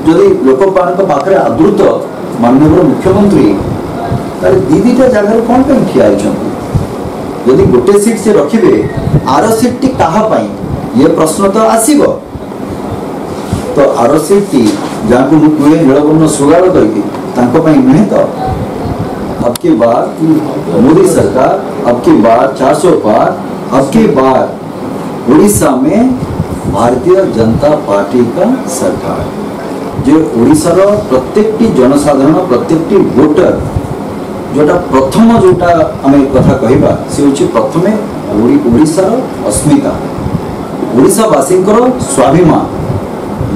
जदि लोक पाखे आदृत माननीय मुख्यमंत्री दीटा जगह कौन पर ठिया जदि गोटे सीट से रखिए आर सीट टी क्या ये प्रश्न तो आसब तो आर सीट टी जहाँ को मुझे नीलबर्ण सुगाड़ करके नुहे तो अब की बार मोदी सरकार अब की बार 400 पार अब की बार उड़ीसा में भारतीय जनता पार्टी का सरकार जो ओडिशार प्रत्येक जनसाधारण प्रत्येक वोटर जोटा प्रथम जोटा आम कथा कहवा सी हूँ प्रथमे ओडिशार अस्मिता ओडिशावासी स्वाभिमान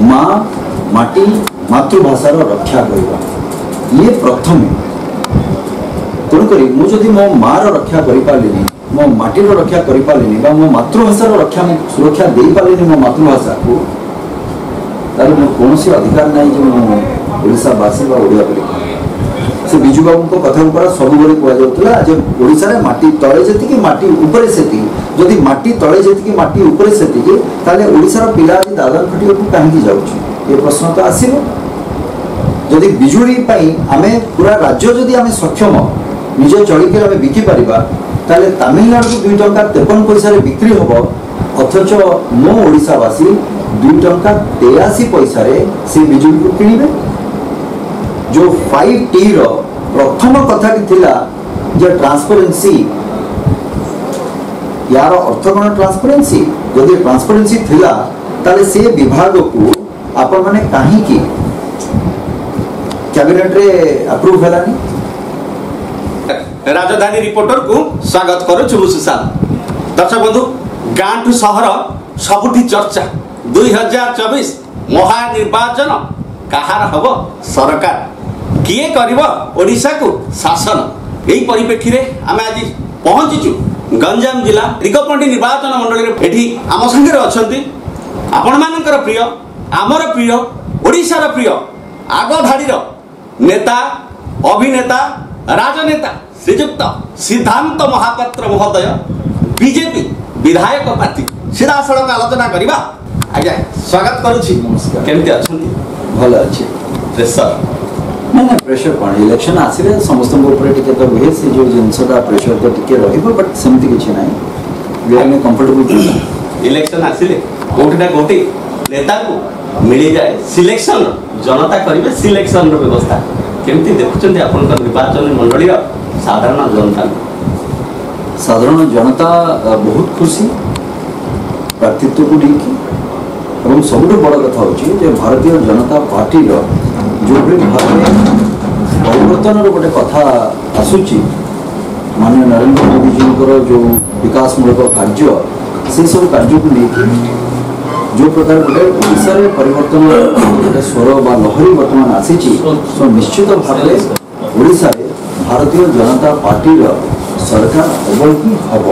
माँ माटी मातृभाषार रक्षा करवा ये प्रथमे तेणुक मुझे मो मार रक्षा करें मो माटीर रक्षा करें मो मातृभाषार रक्षा सुरक्षा दे पारे मो मातृभाषा को तार मोर कौन अधिकार ना ओडावासी ओडिया से विजु बाबू कथा सब कहुला ओडिशा माटी तले जी माटी उपरे से जदि माटी तले जी माटी उपरे से ओडिशार पिला आज दादन खटिया कहीं जाऊँ ये प्रश्न तो आसब जदि बिजुड़ी आम पूरा राज्य जदि आम सक्षम निज चलिक आम बिकिपर ताले तमिलनाडु को 2 टंका 53 पैसा बिक्री हम अथच मो ओडिशावासी 2 टंका 83 पैसा से बिजुली को किणवे जो 5T प्रथम कथा थिला जे ट्रांसपेरेंसी यार अर्थ कौन ट्रांसपेरेंसी जदि ट्रांसपेरेंसी थिला ताले से विभाग को आपण माने काहे की कैबिनेट रे अप्रूव हेलानी राजधानी रिपोर्टर को स्वागत करुछु सुशांत। दर्शक बंधु गाँव टू सहर सबुठी चर्चा 2024 महानिर्वाचन कहार हब सरकार किए करिब ओडिशा को शासन यही परिप्रेक्षी रे आमे आज पहुंचीचु गंजाम जिला रिकपंडी निर्वाचन मंडली एठी आम संगे अछंती आपण मानकर प्रिय आमर प्रिय ओडिशार प्रिय आग धाड़ीर नेता अभिनेता राजनेता श्रीजुक्त सिद्धांत महापात्र महोदय बीजेपी विधायक प्रार्थी सीधा सड़क आलोचना करवा आज्ञा स्वागत करुछि। नमस्कार केमती अछंती? भल अच्छे प्रेशर ना प्रेशर कौन इलेक्शन आसिले समस्त टिके तो हुए से जो जिनसटा प्रेशर तो टिके रहिबो बट सेमती किछि नाही वी आर कंफर्टेबल इलेक्शन आसिले कोठी ना कोठी नेता को मिली जाए सिलेक्शन जनता करिवे सिलेक्शन रो व्यवस्था केमती देखुचंती आपन निर्वाचन मंडली साधारण जनता बहुत खुशी प्रार्थित्व को लेकिन सब बड़ कथा हो भारतीय जनता पार्टी जो भाव में परिवर्तन गोटे कथा आसूची माननीय नरेंद्र मोदी जी जो विकासमूलक कार्य से सब कार्य को लेकिन जो प्रकार गोटे ओडिशा रे परिवर्तन गोटे स्वर बा लहरी बर्तमान आसी तो निश्चित भाव ओडिशा रे भारतीय जनता पार्टी सरकार हम कि हम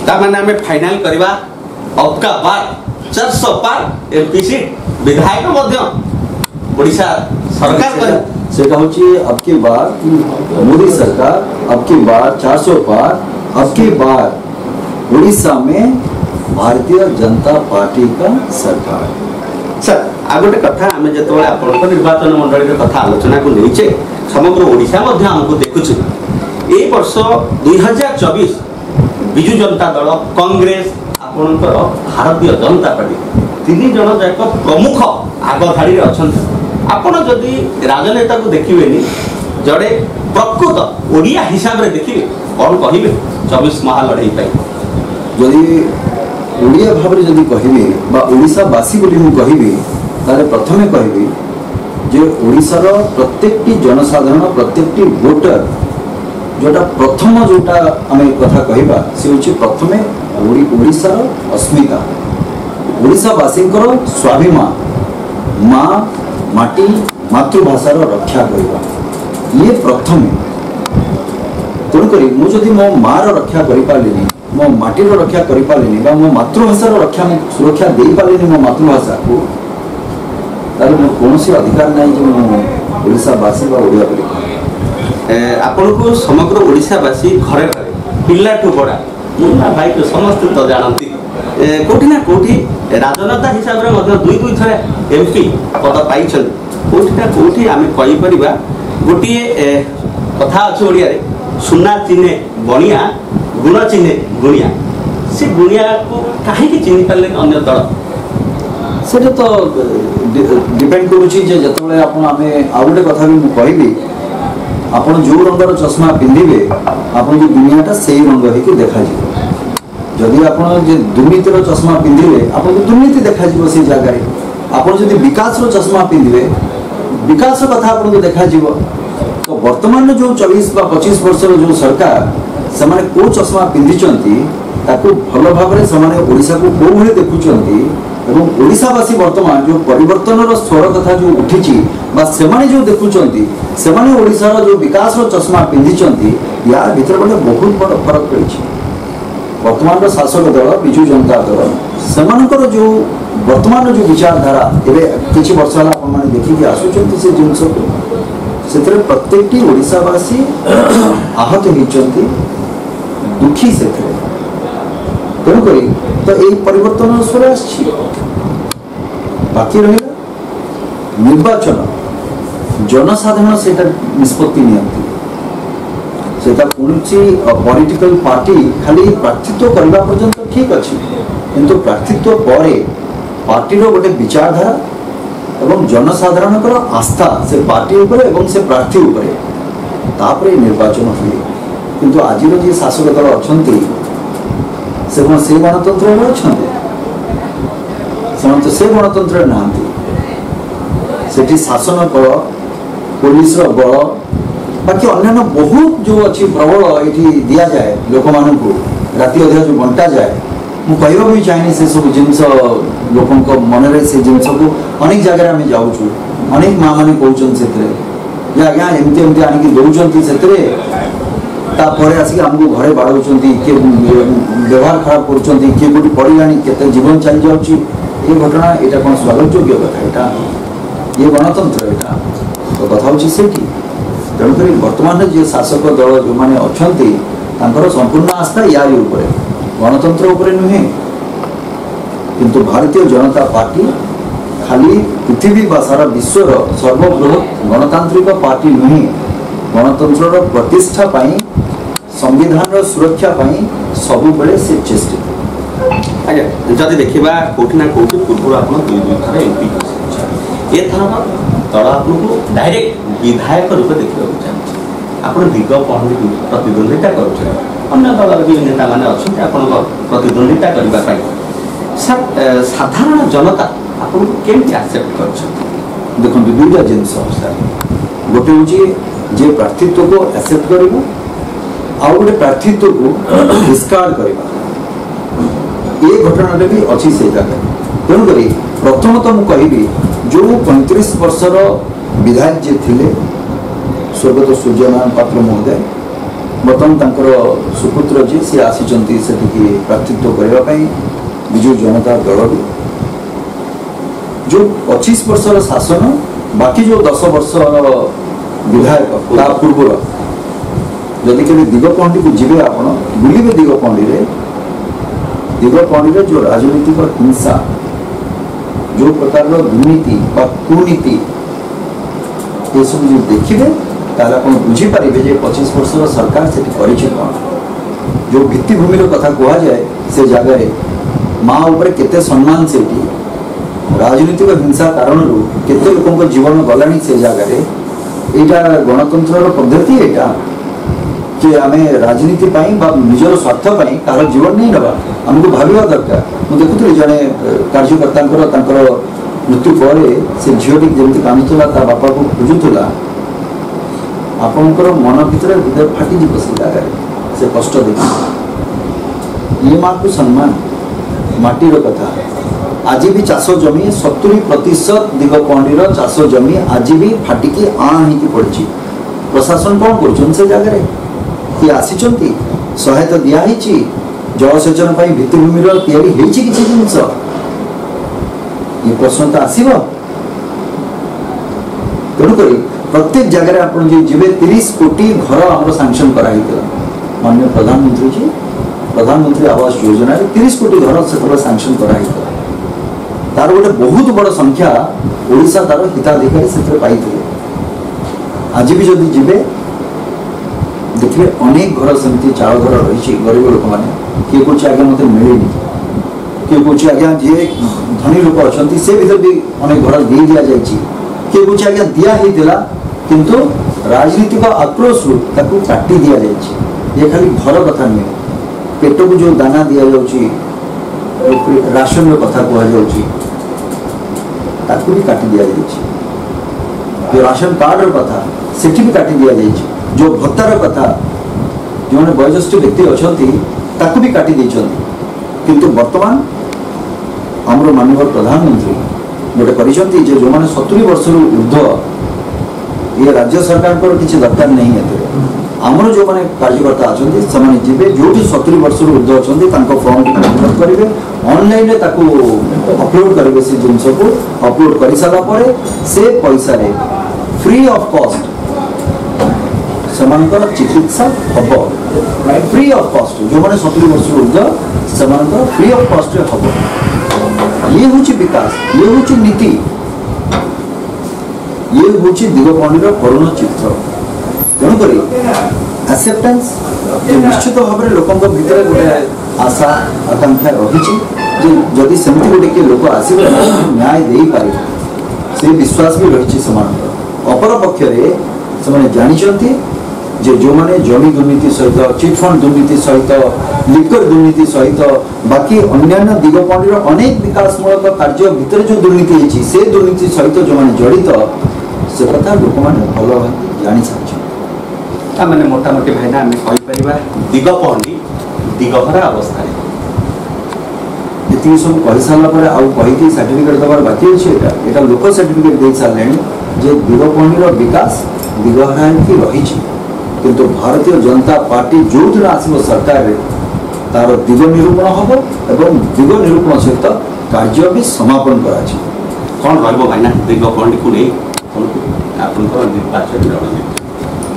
ताने आम फाइनाल करवा अबका बार 400 पार एमपी सीट विधायक ओडिशा सरकार कर सेटा होची अब की बार मोदी सरकार अब की बार 400 पार अब की बार ओडिशा में भारतीय जनता पार्टी का सरकार। सर आ गोटे कथा आम जो आप निर्वाचन मंडली कथा आलोचना को नहीं समग्र ओडिशा हमको देखुଛୁ ए वर्ष 2024 विजु जनता दल कांग्रेस आपणकर भारतीय जनता पार्टी 3 जन जाक प्रमुख आग धाड़ी अच्छा आपण जदि राजनेता को देखिए जड़े प्रकृत ओडिया हिसाब से देखिए कौन कहे 24 महालड़ई जदि ओडिया भाव में जदि कहे ओडिशावासी कहि प्रथमे कहि जे ओडिशार प्रत्येक जनसाधारण प्रत्येक वोटर जोटा प्रथम जोटा आम कथा कहवा सी हूँ प्रथमे ओडिशार अस्मिता ओडिशावासी स्वाभिमान माँ माटी मातृभाषार रक्षा करवा ये प्रथमे तेणुक मुझे मो मार रक्षा करें मो माटीर रक्षा करें मो मातृभाषार रक्षा सुरक्षा दे पारे मो मातृभाषा को तार मोर कौन अधिकार ना ओडावासी ओडिया आपन को समग्र ओडिशावासी घरे घरे पिला ठू बड़ा मुन्ना भाई को समस्त तो जानती कोठी ना कोठी राजनेता हिसाब रे दुई दुई थरे एमपी पद पाई कौटी आम कहीपर गोटे कथा अच्छे ओडिया सुना चिन्हे बणिया गुण चिन्हे गुणिया से गुणिया को कहीं चिन्ह पारे अन्य दल सेटा तो डिपेंड करुच्ची जिते आप आउ गोटे कथा भी मुझे कहबी आप जो रंगर चश्मा पिंधे आप दुनियाटा से रंग हो देखा जदि आप दुर्नीतिर चश्मा पिंधे आपको दुर्नीति देखा से जगार आप विकास चश्मा पिंधे विकास कथा आपको देखा तो वर्तमान जो 24-25 वर्ष जो सरकार से को चश्मा पिंधि भल भाव ओडिशा को कौ भाई देखुं ओडिशावासी वर्तमान जो परिवर्तन स्वर कथा जो उठी से जो देखुं से ओडिशार जो विकास चश्मा पिंधि यार भीतर गोटे बहुत बड़ फरक पड़ी वर्तमान शासक दल विजु जनता दल से जो वर्तमान जो विचारधारा किसी वर्ष है आप देखिए आसुँच से जिनस से प्रत्येक ओडिशावासी आहत होती दुखी से तेणुक तो यही परिवर्तन स्वर बाकी रहा निर्वाचन जनसाधारण से निष्पत्ति नियंती से पॉलिटिकल पार्टी खाली प्रार्थित्व करने पर्यंत ठीक अच्छे किंतु प्रार्थित्व पर पार्टी गोटे विचारधारा एवं जनसाधारण आस्था से पार्टी उपरे एवं से प्रार्थी उपरे तापरे निर्वाचन हुए किंतु आज जी शासक दल अच्छा से कौन से गणतंत्र अच्छा से गणतंत्र ना शासन बल पुलिस बल बाकी अन्य बहुत जो अच्छी प्रबल ये दि जाए लोक मान राति अधा जो बंटा जाए मुझे भी चाहिए से सब जिनस लोक मन से जिनस को अनेक जगह आम जाऊँ अनेक माँ मैंने कहते आज्ञा एमती एमती आनिक दौरान से आसिक आमको घरे बाड़ौं किए व्यवहार खराब कर किए कौटी पड़ा के जीवन चली जाऊँगी ये घटना यहाँ कौन स्वागत योग्य कथा यहाँ ये गणतंत्र यहाँ तो कथा हूँ से तेणुक बर्तमान जी शासक दल जो मैंने अच्छा संपूर्ण आस्था यारी उपरे गणतंत्र उपरे नुहे किंतु भारतीय जनता पार्टी खाली पृथ्वी बा सारा विश्वर सर्वबृहत गणतांत्रिक पार्टी नुहे गणतंत्र प्रतिष्ठा पाई संविधान सुरक्षा पाई सबु बेले से चेष्टित आज्ञा जदि देखा कौटि ना कौटि पूर्व आप दुई थर एमपी ए थर दल आपको डायरेक्ट विधायक रूप देखा चाहिए आप दिग पहली प्रतिद्वंदिता कर अन्य दल भी नेता मैंने अच्छा आप प्रतिद्वंदिता करने साधारण जनता आपको केमती एक्सेप्ट कर देखो दुईटा जिनस गोटे हूँ जे प्रार्थित्व को एक्सेप्ट कर आउ गोटे प्रार्थित्व को डिस्कार्ड करवा ये घटना भी अच्छी से जगह तेणुक प्रथमतः मुझे कहबी जो 35 वर्षर विधायक जी थे स्वर्गत सूर्यनारायण पात्र महोदय बर्तमान सुपुत्र जी सी आसी प्रार्थित्व करने विजु जनता दल जो 25 वर्षर शासन बाकी जो 10 वर्ष विधायक पूर्व जदि के दिगपहंडी को जीवे आप बुले दिगपहंडी जो राजनीतिक हिंसा जो प्रकार दुर्नीति कुनीति ये सब जो देखिए आप बुझीपारे 25 वर्षर सरकार से कौन जो भित्तिभूमि कथा कहुए से जगह माँ उपर केते सम्मान से राजनीतिक हिंसा कारण केते लोक जीवन गलानी से जगह यहाँ गणतंत्र पद्धति यहाँ कि आम राजनीति निजर स्वार्थ कार जीवन नहीं नवा आमको भाविया दरकार मुझे देखुली जड़े कार्यकर्ता मृत्यु पर से झीटी जमी कांदुला बापा को खोजुला आपंकर मन भर हृदय फाटी से जगह से कष्ट देखिए ये माँ को सम्मान माटीर कथा आज भी चाष जमी 70% दिगपहंडीर चाष जमी आज भी फाटिकी आँ पड़ी प्रशासन कौन कर जगह किए आसी सहायता दिखाई जलसेचन भित्तिभूमि किसी जिनस ये प्रश्न तो आसब तेणुक प्रत्येक जगह आप जी 30 कोटी घर आम सांक्शन कराई माननीय प्रधानमंत्री जी प्रधानमंत्री आवास योजना 30 कोटी घर से सांक्शन कराई तार गोटे बहुत बड़ संख्या ओडिशा तार हिताधिकारी से पाई। आज भी जदि जीवे देखिए अनेक घर सेमती चाल घर रही गरीब लोक मैंने किए कौन आज्ञा मत मिलनी किए कौन आज्ञा जी धनी लोक अच्छा से भर भी अनेक घर दे दि जाए किए कौन आज्ञा दिहला किंतु राजनीतिक आक्रोश काटी दि जाए। ये खाली घर कथा नुहे पेट को जो दाना दि जाऊँगी राशन कथा कहुँ भी काटी दि जाए। जो राशन कार्ड कथा से भी काटी दि जाए। जो भत्तार कथा जो मैंने वयोज्येष्ठ व्यक्ति अच्छा भी काटी किंतु वर्तमान आमर माननीय प्रधानमंत्री गोटे कर जो मैंने 70 वर्ष ऊर्ध्व ये राज्य सरकार किसी दरकार नहीं आमर जो मैंने कार्यकर्ता अच्छा से जीवे जो 70 वर्ष ऊर्ध्व अच्छा फॉर्म टी करेंगे ऑनलाइन अपलोड करेंगे से जिन को अपलोड कर सारापर से पैसा फ्री ऑफ कॉस्ट सेमानकर चिकित्सा हम फ्री ऑफ कॉस्ट जो मैंने 70 वर्ष ऊर्ध्व सेमानकर फ्री ऑफ कॉस्ट हम। ये हूँ विकास ये हूँ नीति ये हूँ दिगपहंडीर करुण चित्र। तेणुक एक्सेप्टेंस निश्चित भाव में लोक भितर गोटे आशा आकांक्षा रही जदि सेमती गोटे किए लोक आस न्याय दे पारे से विश्वास भी रही। अपर पक्षरे से जानते जे जो माने जमी दुर्नीति सहित चिटफंड दुर्नीति सहित लिकर दुर्नीति सहित बाकी अन्य दिगपहंडीर अनेक विकासमूलक कार्य भितर जो दुर्नीति है से दुर्नीति सहित जो मैंने जड़ित से कथा लोक मैंने भल भाई जानी सारी मैंने मोटामोटी भाईना आम कहीपर दिगपहंडी दिगहरा अवस्था ये सब कही सारापर आउ कही सर्टिफिकेट दबार बाकी अच्छे यहाँ लोक सर्टिफिकेट दे सारे जे दिगपहंडीर विकास दिगहरा की रही किंतु भारतीय जनता पार्टी जो दिन आसो सरकार तार दिग निरूपण हम एवं दिग निरूपण सहित कार्य भी समापन करा कौन रहीना दिगपहंडी को नहीं निर्वाचन रणनीति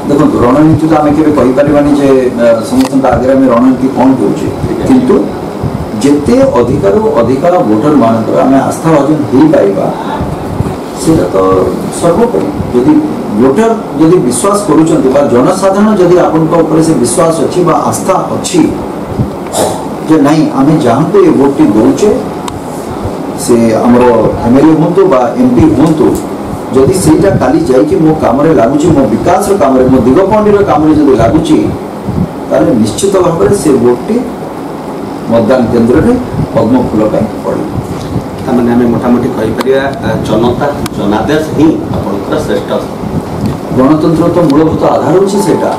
देखो रणनीति तो आम के कहीपरानी समस्त आगे आम रणनीति कौन करुचे किंतु जिते अधिकार अधिक भोटर मान आम आस्था भाजन हो पाइबा सेटा तो सर्वोपरि जदि भोटर जदि विश्वास करुँच जनसाधारण जदि आपण से विश्वास अच्छी आस्था अच्छी जे नहीं आम जहाँ को ये भोट टी दौचे से आमर एमएलए हूँ एमपी हूँ जदि सेटा काली जाइए मो काम लगुच मो विकास काम मो दिगपहंडीर काम जब लगुच निश्चित भाव में से भोट टी मतदान केन्द्र में पद्म फूल पड़े। मैंने आम मोटामोटी कहीपर जनता जनादेश ही आप श्रेष्ठ गणतंत्र तो मूलभूत आधार होची सेटा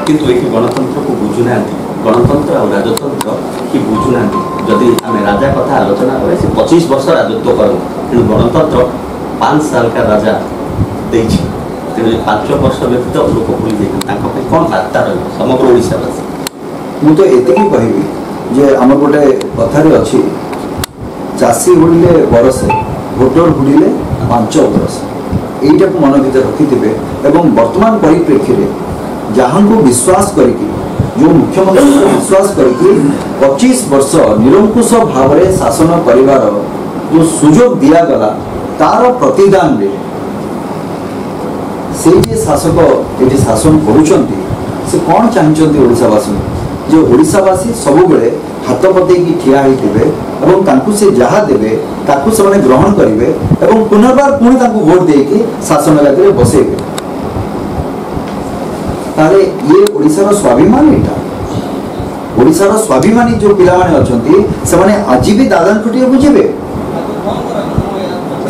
किंतु ये गणतंत्र को बुझुना गणतंत्र और राजतंत्र कि बुझुना जदि आम राजा कथा आलोचना करें से 25 वर्ष राजत्व कर गणतंत्र 5 साल का राजा तेणु 5 वर्ष व्यतीत लोक भूल जाए कौन बार्ता रही समग्र ओडिशावासी मुझे ये कहबी जे आम गोटे कथार अच्छी चाषी हुड़े बरसे भोटर हुड़े 5 बरस यहीटा को मन भर रखिथे एवं वर्तमान परिप्रेक्षी में जहाँ को विश्वास करके जो मुख्यमंत्री को विश्वास करके 25 वर्ष निरंकुश भाव में शासन करिवार जो सुजोग दिगला तार प्रतिदान रे से जे शासक ये शासन करुँच से कौन चाहते ओडिशावासी जो ओडिशावासी सबुबले हाथ पतेकी ठिया होते से जहाँ देवे ताकू से ग्रहण करेंगे और पुनर्बार पुणी भोट देके शासन लगे बसेबे ताले ये ओडिशार स्वाभिमान यहाँ ओडिशार स्वाभिमानी जो पिला अच्छा से आज भी दादन खुटिया बुझे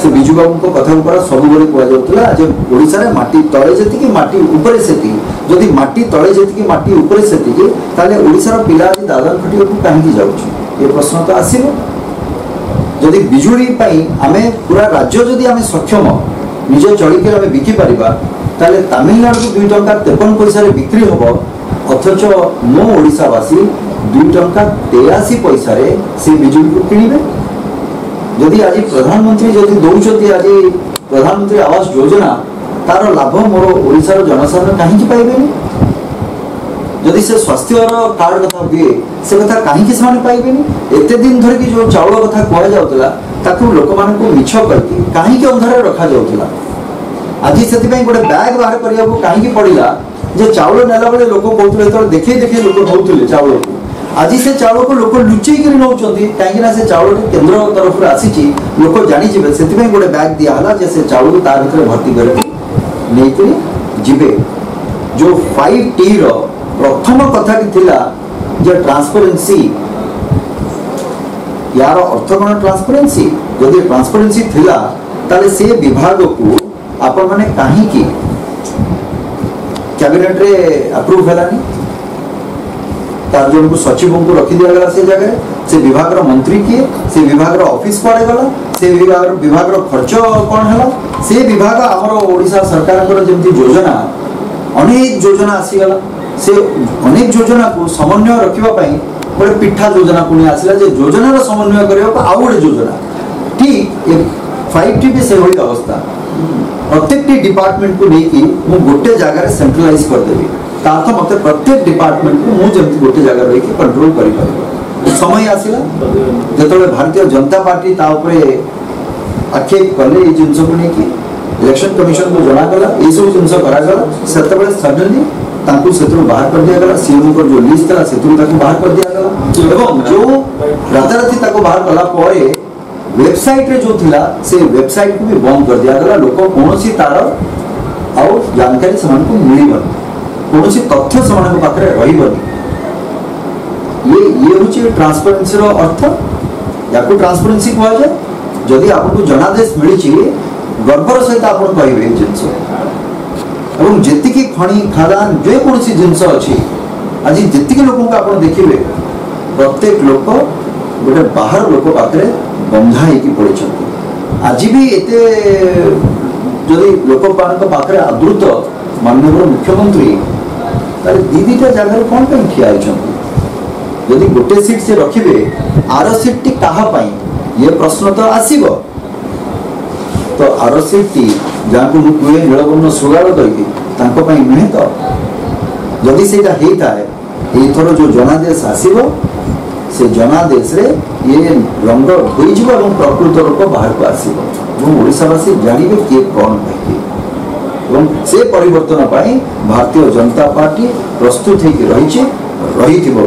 से विजु बाबू कथा सब कहला जे ओडिशा रे माटी तले जेतिकी माटी ऊपर सेति जदि माटी तले जेतिकी माटी ऊपर सेतिकी ताले ओडिशार पिला आज दादन खुटिया को कहीं जाउछि ये प्रश्न तो आसीबो जदि बिजुली पाई आमे पूरा राज्य जदि आमे सक्षम निज चलिके आमे बिकी परिबा ताले तमिलनाडु को 2 टंका 53 पैसा रे बिक्री होबो अथच मो ओडिशावासी 2 टंका 83 पैसा रे से बिजुली को किनिबे जदि आज प्रधानमंत्री जदि दौरान आज प्रधानमंत्री आवास योजना तार लाभ मोर ओडिशार जनसाधारण कहीं पाइबे जदि से स्वास्थ्य कार्ड कथा हुए से कथा कहीं पाइबे एते दिन धरिकी जो चाउल कथा कह जाऊला ताकू लोक मानकु मिछ करके काहे के अंधार रखा जाउतला आज से गोटे बैग बाहर करने को कहीं पड़ा जे चाउल नेला बेले लोक कहते तो देखे देखे लोक नौते चाउल को आज से चाउल को लोक लुचेक नौ कहीं से चाउल केन्द्र तरफ आसी लोक जानीजे से गोटे बैग दिहला से चाउल को तार भर भर्ती करके जीवे जो 5T प्रथम कथा जो ट्रांसपेरेंसी यार अर्थ कौन ट्रांसपेरेंसी जदि ट्रांसपेरेंसी थिला ताले से विभाग को आपण माने कहीं कैबिनेट रे अप्रूव हेलानी तार जो सचिव को रखी दिया गला से जगह से विभाग रो मंत्री किए से विभाग रो ऑफिस पड़े गला से विभाग रो खर्च कौन है से विभाग आमर ओडिशा सरकार जमी योजना अनेक योजना आसीगला से अनेक योजना को समन्वय रखापी गोटे पिठा योजना पुणी आसला जे योजनार समन्वय करने आउ गोटे योजना ठीक 5T भी से अवस्था प्रत्येक डिपार्टमेंट को लेकिन गोटे जगह सेंट्रलाइज करदेवी तार्थ मत प्रत्येक डिपार्टमेंट को मुझे गोटे जगह रही कंट्रोल कर समय आसला जो भारतीय जनता पार्टी आक्षेप कले ये जिनस को लेकिन इलेक्शन कमिशन को जनागला ये सब जिन करागला से सडनली बाहर कर दिया गला सीएम को जो लिस्ट था से बाहर कर दिया गला एवं जो राताराती बाहर कला वेबसाइट रे जो थिला से वेबसाइट को भी बंद कर दिया गला लोक कौन सी तार आउ जानकारी समान को मिलबन कौन सी तथ्य समान को पाखरे रहिबनी ये होची ट्रांसपेरेंसी रो अर्थ याको ट्रांसपेरेंसी कहा जाए जदि आपको जनादेश मिली गर्वर सहित आप कहे जिनस एवं जी खणी खादान जो कौन सी जिनस अच्छी आज जी लोक आप देखिए प्रत्येक लोक गोटे बाहर लोक पाखे बंधा होगी पड़ी आज भी एते जदि लोक पाखे आदृत माननीय मुख्यमंत्री दीटा जगह कौन पर ठिया जदि गोटे सीट से रखिए आर सीट टी क्या ये प्रश्न तो आसब तो आर सीट टी जहाँ को मुझे नीलबर्ण सुगाड़ करके नुहे तो जदि से होता है ये जो जनादेश आसब से जनादेश रे ये रंग धोईज प्रकृत रूप बाहर को आसबासी जानवे किए कौन कहीं से परिवर्तन भारतीय जनता पार्टी प्रस्तुत हो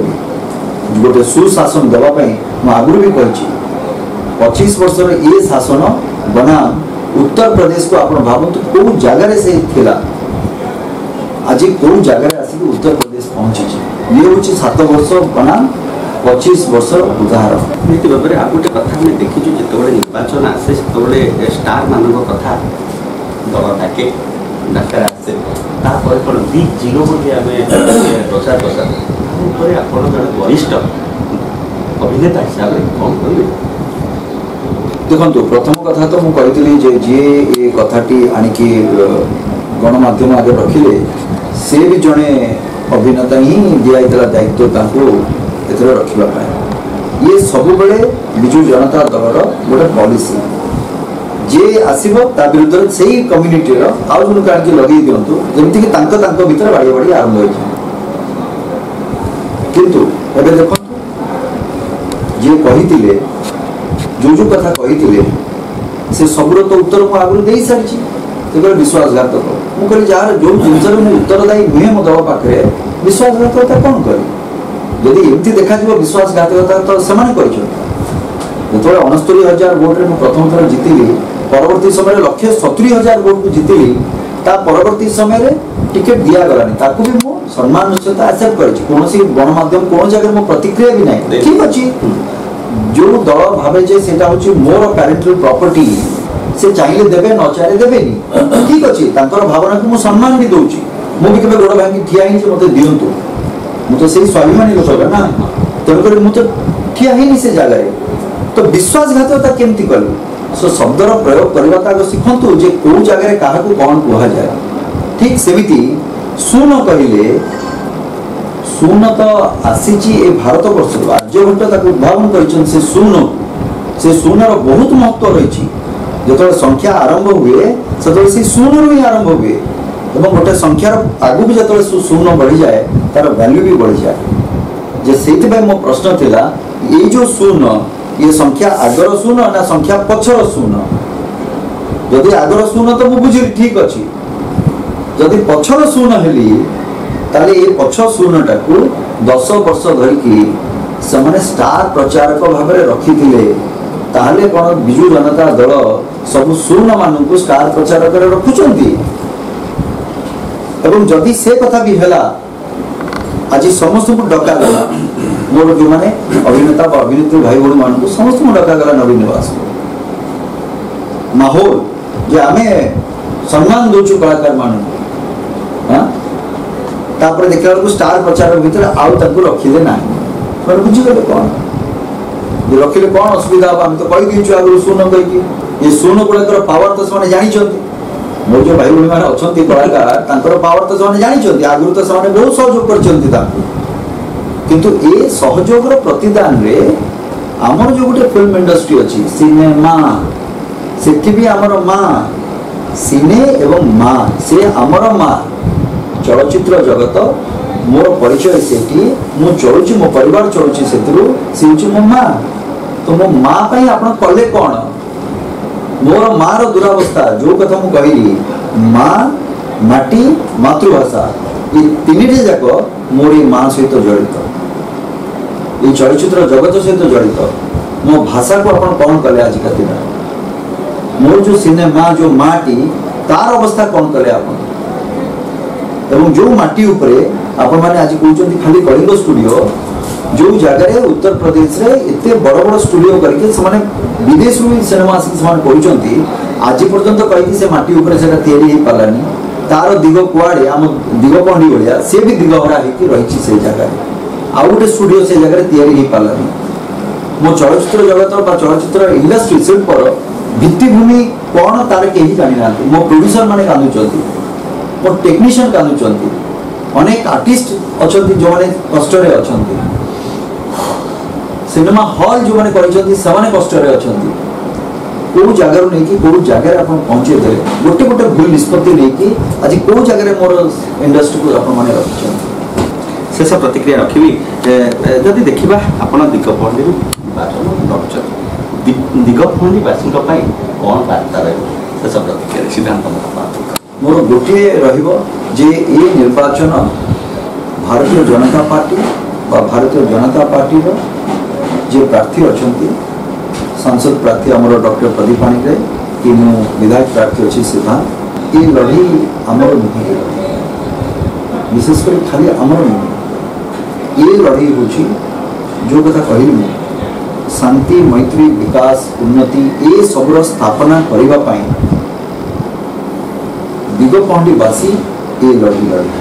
गोटे सुशासन देवाई आगुरी भी कही 25 वर्षर ये शासन बनाम उत्तर प्रदेश को आप भावतु कौ जगार से थिला आज कौ जगार आसिक उत्तर प्रदेश पहुंची ये हूँ 7 वर्ष बनाम 25 वर्ष उदाहरण नीति भाव में आप गोटे कथा आम देखीचु जो निर्वाचन आसे से स्टार मान कथा दल डाके डाक्तर आसे तापर कौन बिग जीरो बोली आम प्रचार प्रसार आप जन वरिष्ठ अभिनेता हिसाब से कौन करेंगे देखो प्रथम कथा तो मुझे जी ये कथाटी आणिकी गणमाध्यम आगे रखिले से भी जड़े अभिनेता ही दिखाई दायित्व रखा ये सब बेले विजु जनता दल गोटे पॉलिसी जे आसब ता विरुद्ध से ही कम्युनिटी आउ जन काढ़ी लगे दिंतु जमीक भर बाड़ी बाड़ी आरंभ हो किंतु एबे देखो जे कही जो कथा कही से सबूर तो उत्तर मुझे आगुरी दे सारी से विश्वासघातक मुझे जार जो जिनस उत्तरदायी नुहे मो दल पाखे विश्वासघातकता कौन करे यदि एमती देखा विश्वासघातकता तो से जो 69,000 वोट्रे प्रथम थर जीतली परवर्ती समय 170,000 वोट को जीतली ता परवर्ती समय टिकेट दिया गलानी ताकू भी मो सम्मान सहित एक्सेप्ट करी कौन गणमाध्यम कौन जगह मो प्रतिक्रिया भी नहीं ठीक अच्छी जो दल भावे जे सेटा होची मोर पैरेंटल प्रॉपर्टी से चाहिए देबे न चाहिए देबेनी ठीक अच्छी भावना को मु सम्मान भी दूची मु भी केबे गोड़ भांगी ठिया ही मते दियंतु मु तो सही स्वाभिमानी लोक ना तेणुकर मु तो ठिया ही से जगह तो विश्वासघातकता केमती कलु सो शब्दर प्रयोग करने शिखु जे कौ जगह क्या कौन कह जाए ठीक सेमिति सुन कहले सुन तो आसी भारत वर्ष आर्यभट्ट उद्भावन कर सुनर बहुत महत्व रही जो संख्या आरंभ हुए से सुन रु ही आरंभ हुए और गोटे संख्यार आगू भी जो सुन बढ़ी जाए तार वैल्यू भी बढ़ी जाए जे से मो प्रश्न थिला ये जो सुन ये संख्या आगर शून ना संख्या पछर शून जदि आगर शून तो मुझे बुझी ठीक अच्छी जदि पछर शून हेली ताले ये पछ शून टाकू 10 वर्ष धरिकी से स्टार प्रचारक भाव रखी ताहले कौन बिजु जनता दल सब शून मानू स्टार प्रचारक रखुंट एवं जदि से कथा भी है आज समस्त को डका गला मोर जो मैंने अभिनेता अभिनेत्री भाई भौणी मान समस्त को डका गला नवीन निवास माहौल जे आमे सम्मान दौचु कलाकार मान तापर देखला बेलू स्टार प्रचारक भितर आउ ताकू रखिले ना बुझीगले कौन रखिले कौन असुविधा हम आम तो कही दीचु आगु शून कही ये शून गुड़ाकर पावर तो से जानी मोर जो भाई भौणी मैंने अच्छा कलाकार पावर तो से जानी आगु तो से बहुत सहयोग कर किंतु ए सहयोगर प्रतिदान रे आमर जो गोटे फिल्म इंडस्ट्री अच्छी सिनेमा से भी आमर माँ सिने एवं माँ से आमर माँ चलचित्र जगत मोर परिचय से मु चलुची मो परिवार चलुची से मो माँ तो मो माँ आप कले कौन मोर माँ रो दुरावस्था जो कथा मु कहली माँ माटी मातृभाषा ये तीन जाक मोर ये माँ सहित जड़ित ये चलचित्र जगत सहित जड़ित मो भाषा को आप कौन कले आजिका दिन मोर जो सिनेमा जो माटी तार अवस्था कौन कले आप एवं जो माटी उपरे आप मैंने आज कहते खाली कलिंग स्टूडियो जो जगह उत्तर प्रदेश रे इतने बड़ बड़ स्टूडियो करके से विदेश भी सिनेमा आसिक आज पर्यंत कहीं से माटी उपरे से तैयारी हो पारानी तार दिग कुआड़े आम दिगपहंडी भाया सी भी दिगहरा होती से जगह आउ गोटे स्टूडियो से जगह तैयारी हो पारानी मो चलचित्र जगत चलचित्र इंडस्ट्री शिल्पर भित्तिभूमि कौन तार कहीं जानी ना मो प्रोड्यूसर मैंने कांदुंट मो टेक्नीशियन कांदुंट अनेक आर्टिस्ट अच्छा जो मैंने कष्ट अच्छा सिनेमा हॉल जो मैंने कष्ट अच्छा कौ जगार नहीं कौ जगह आप पहुँचे दे गोटे गोटे भूल निष्पत्ति नहीं आज कौ जगह मोर इंडस्ट्री को आपने रखी शेष प्रतिक्रिया रखी जदि देखा आप दिगपहंडी निर्वाचन दिगपहंडीवासी कौन बार्ता शेष प्रतिक्रिया सिद्धांत मोर गोटे जे ये निर्वाचन भारतीय जनता पार्टी भारतीय जनता पार्टी जे प्रार्थी अच्छा सांसद प्रार्थी आमर डॉक्टर प्रदीप पाणिग्राही कि मु विधायक प्रार्थी अच्छी सिद्धांत ये लड़ी आमर नुहे विशेषकर खाली आमर नुहे ये लड़ी हूँ जो कथा कहली शांति मैत्री विकास उन्नति ये सबुर स्थापना करने दिगपहंडीवासी ये लड़ी लड़ी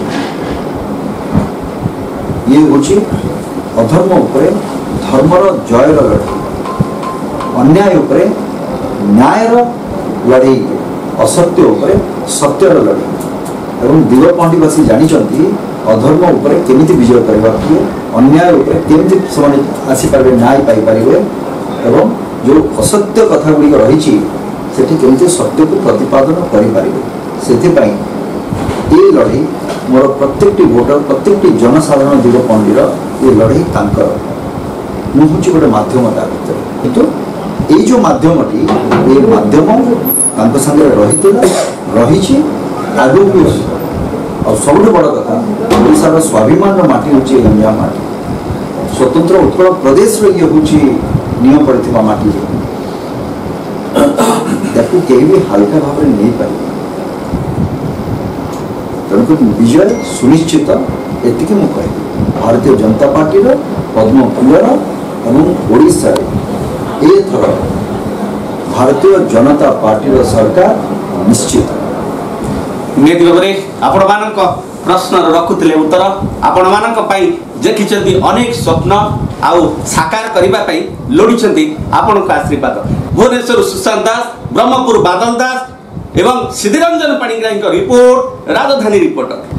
ये हूँ अधर्म उपरे धर्मर जयर लड़ी अन्याय उपरे न्यायर लड़े असत्य उपरे सत्यर लड़े एवं दिगपहंडीवासी जानते अधर्म उपरे केमिति विजय करवा अन्याय उपरे केमिति से आसीपारे न्याय पाइपर एवं जो असत्य कथा गुड़िक रही केमिति सत्य को प्रतिपादन करें से ये लड़े मोर प्रत्येक भोटर प्रत्येक जनसाधारण दिगपहंडीर ये लड़े मुझे गोटे मध्यम किंतु ये जो माध्यमटी ये माध्यम संगे रही आगू भी और सब बड़ कथा ओडार स्वाभिमान माटी हूँ गंजाम माटी स्वतंत्र उत्कल प्रदेश ये हूँ नियम पड़ता माटी कहीं भी हल्का भाव में नहीं पारे तेणुक विजय सुनिश्चित एतिकी मु कह भारतीय जनता पार्टी पद्म फूलर एवं ओडिशा एथर भारतीय जनता पार्टी सरकार निश्चित नियति भाव में आपण प्रश्न रखुले उत्तर आपण देखी अनेक स्वप्न आउ साकार करने लोड़ी आपण आशीर्वाद भुवनेश्वर सुशांत दास ब्रह्मपुर बादल दास एवं सिद्धिरंजन पाणिग्राही रिपोर्ट राजधानी रिपोर्टर।